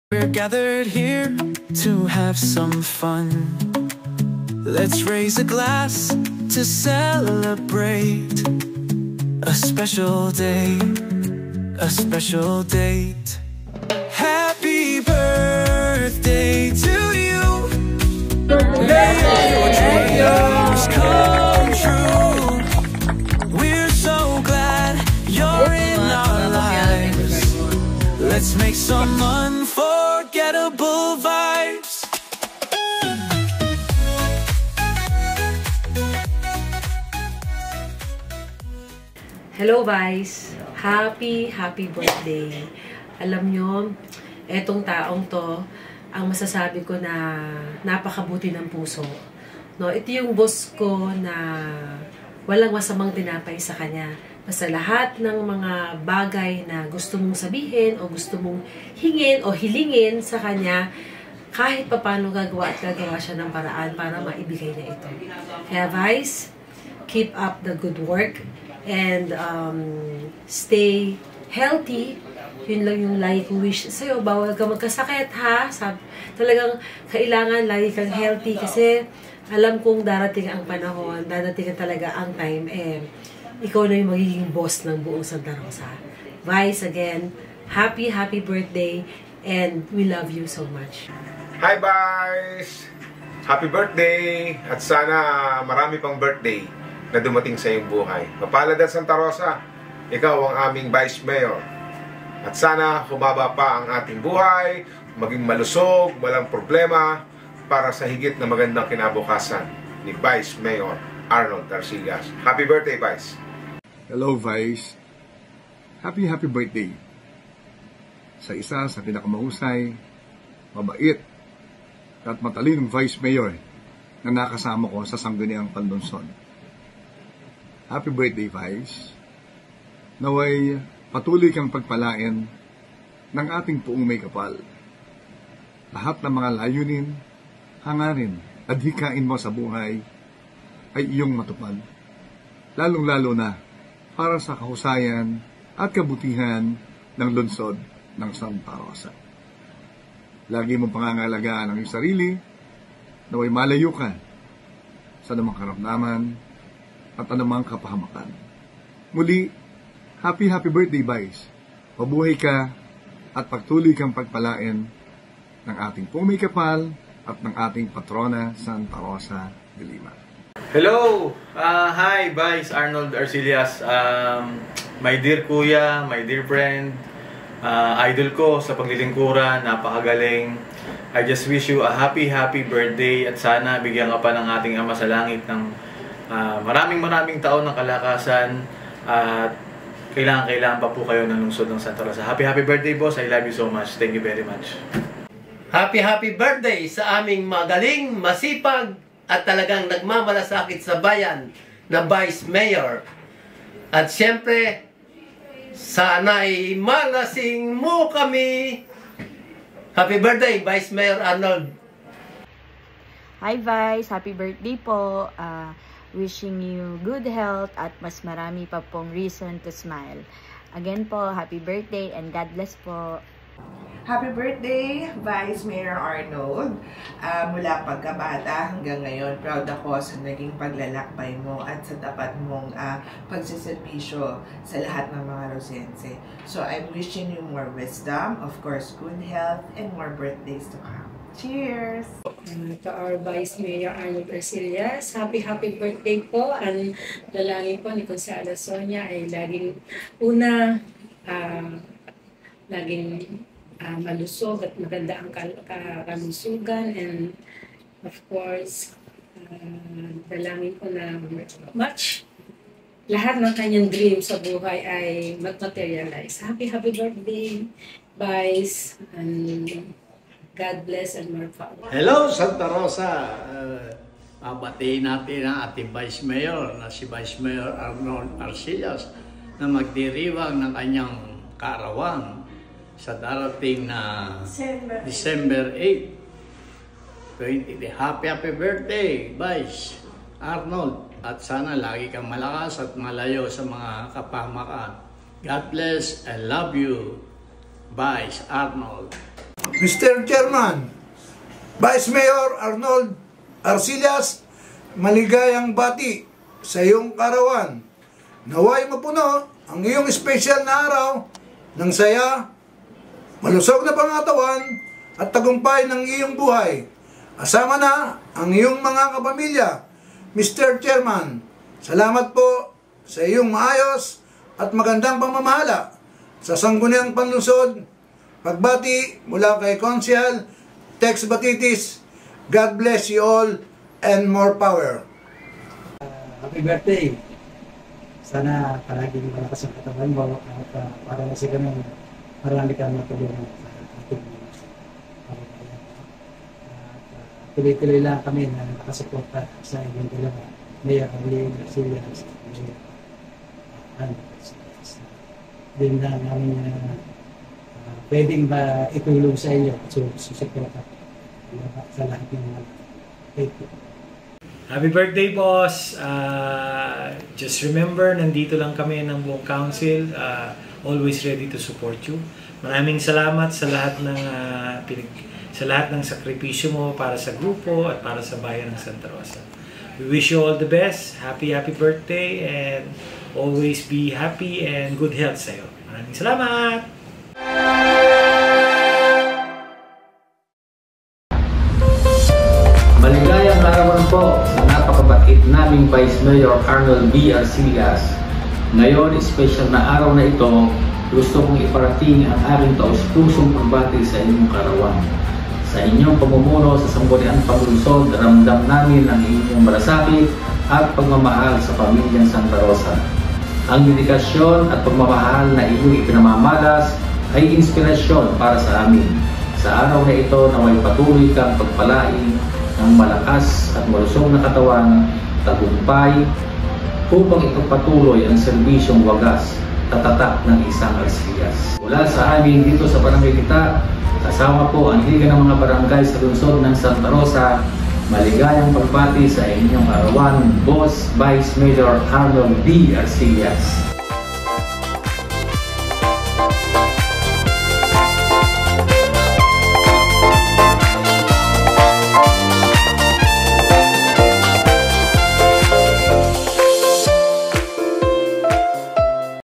We're gathered here to have some fun. Let's raise a glass to celebrate a special day, a special date. Happy birthday to you. May your dreams come true. We're so glad you're in our lives. Let's make some unforgettable vibes. Hello Vice! Happy birthday! Alam nyo, etong taong to, ang masasabi ko na napakabuti ng puso. No, ito yung boss ko na walang masamang tinapay sa kanya. Basta lahat ng mga bagay na gusto mong sabihin o gusto mong hingin o hilingin sa kanya, kahit papano gagawa siya ng paraan para maibigay niya ito. Kaya Vice, keep up the good work and stay healthy. Yun lang yung lagi kong wish sa'yo. Bawal ka magkasakit, ha? Talagang kailangan lagi kang healthy kasi alam kong darating ang panahon, darating talaga ang time, ikaw na yung magiging boss ng buong Santa Rosa. Vice, again, happy birthday and we love you so much. Hi, Vice! Happy birthday! At sana marami pang birthday na dumating sa iyong buhay. Mapalad at Santa Rosa, ikaw ang aming Vice Mayor. At sana humaba pa ang ating buhay, maging malusog, walang problema, para sa higit na magandang kinabukasan ni Vice Mayor Arnold Arcillas. Happy birthday, Vice! Hello, Vice. Happy birthday. Sa isa sa pinakamahusay, mabait, at matalinong Vice Mayor na nakasama ko sa Sangguniang Panlungsod. Happy birthday, Vice. Naway patuloy kang pagpalain ng ating puong may kapal. Lahat ng mga layunin, hangarin at hikain mo sa buhay ay iyong matupad. Lalong-lalo na para sa kahusayan at kabutihan ng lungsod ng Santa Rosa. Lagi mong pangangalagaan ang iyong sarili, naway malayo ka sa anumang karamdaman at anumang kapahamakan. Muli, happy birthday, Vice. Mabuhay ka at pagtuloy kang pagpalain ng ating pumay kapal at ng ating patrona, Santa Rosa de Lima. Hello! Hi, Vice Arnold Arcillas. My dear kuya, my dear friend, idol ko sa paglilingkuran, napakagaling. I just wish you a happy birthday at sana bigyan ka pa ng ating Ama sa Langit ng maraming taon ng kalakasan at kailangan pa po kayo ng lungsod ng Santa Rosa. Happy birthday, boss. I love you so much. Thank you very much. Happy birthday sa aming magaling, masipag, at talagang nagmamalasakit sa bayan na Vice Mayor. At siyempre, sana'y malasing mo kami. Happy birthday, Vice Mayor Arnold. Hi Vice, happy birthday po. Wishing you good health at mas marami pa pong reason to smile. Again po, happy birthday and God bless po. Happy birthday, Vice Mayor Arnold. Mula pagkabata hanggang ngayon, proud ako sa naging paglalakbay mo at sa tapat mong pagsiservisyo sa lahat ng mga Rosense. So I'm wishing you more wisdom, of course, good health, and more birthdays to come. Cheers! To our Vice Mayor Arnold Arcillas, happy birthday po. Ang dalangin po ni Consala Sonia ay laging laging malusog at maganda ang kalusugan, and of course dalangin ko na lahat ng kanyang dreams sa buhay ay mag-materialize. Happy birthday, Vice, and God bless and more power. Hello, Santa Rosa! Pabatiin natin ang ating Vice Mayor na si Vice Mayor Arnold Arcillas na magdiriwang ng kanyang kaarawan sa darating na December 8, 20. Happy birthday, Vice Arnold. At sana lagi kang malakas at malayo sa mga kapahamakan. God bless and love you, Vice Arnold. Mr. Chairman, Vice Mayor Arnold Arcillas, maligayang bati sa iyong karawan. Naway mapuno ang iyong espesyal na araw ng saya, malusog na pangatawan at tagumpay ng iyong buhay. Asama na ang iyong mga kapamilya. Mr. Chairman, salamat po sa iyong maayos at magandang pamamahala sa sangguniang panlungsod. Pagbati mula kay Consial Tex Batitis. God bless you all and more power. Happy birthday! Sana palaging malakas ang katawan mo at para kasi kami marami kang matulungan sa ating pamamayan. At tuloy-tuloy lang kami na nakasuporta sa inyong dalawa. Mayor Arlene Arcillas, Mayor Arnold Arcillas. Din na namin pwedeng itulong sa inyo at susuporta sa lahat ng mga. Thank you. Happy birthday, boss! Just remember, nandito lang kami ng buong council. Always ready to support you. Maraming salamat sa lahat ng sakripisyo mo para sa grupo at para sa bayan ng Santa Rosa. We wish you all the best. Happy birthday and always be happy and good health sa'yo. Maraming salamat! Maligayang arawan po sa napakabait naming Vice Mayor Arnold B. Arcillas. Ngayon, special na araw na ito, gusto kong iparating ang aking taus-pusong pagbati sa inyong karawan. Sa inyong pamumuno sa Sangguniang Panlungsod, ramdam namin ang inyong malasakit at pagmamahal sa pamilyang Santa Rosa. Ang dedikasyon at pagmamahal na inyong ipinamamalas ay inspirasyon para sa amin. Sa araw na ito, naway patuloy kang pagpalain ng malakas at malusog na katawan, tagumpay, upang ipagpatuloy ang serbisyong wagas, tatatak ng isang Arcillas. Mula sa amin dito sa Barangay Kita, kasama po ang liga ng mga barangay sa lungsod ng Santa Rosa, maligayang pagbati sa inyong arawan, Boss Vice Mayor Arnold B. Arcillas.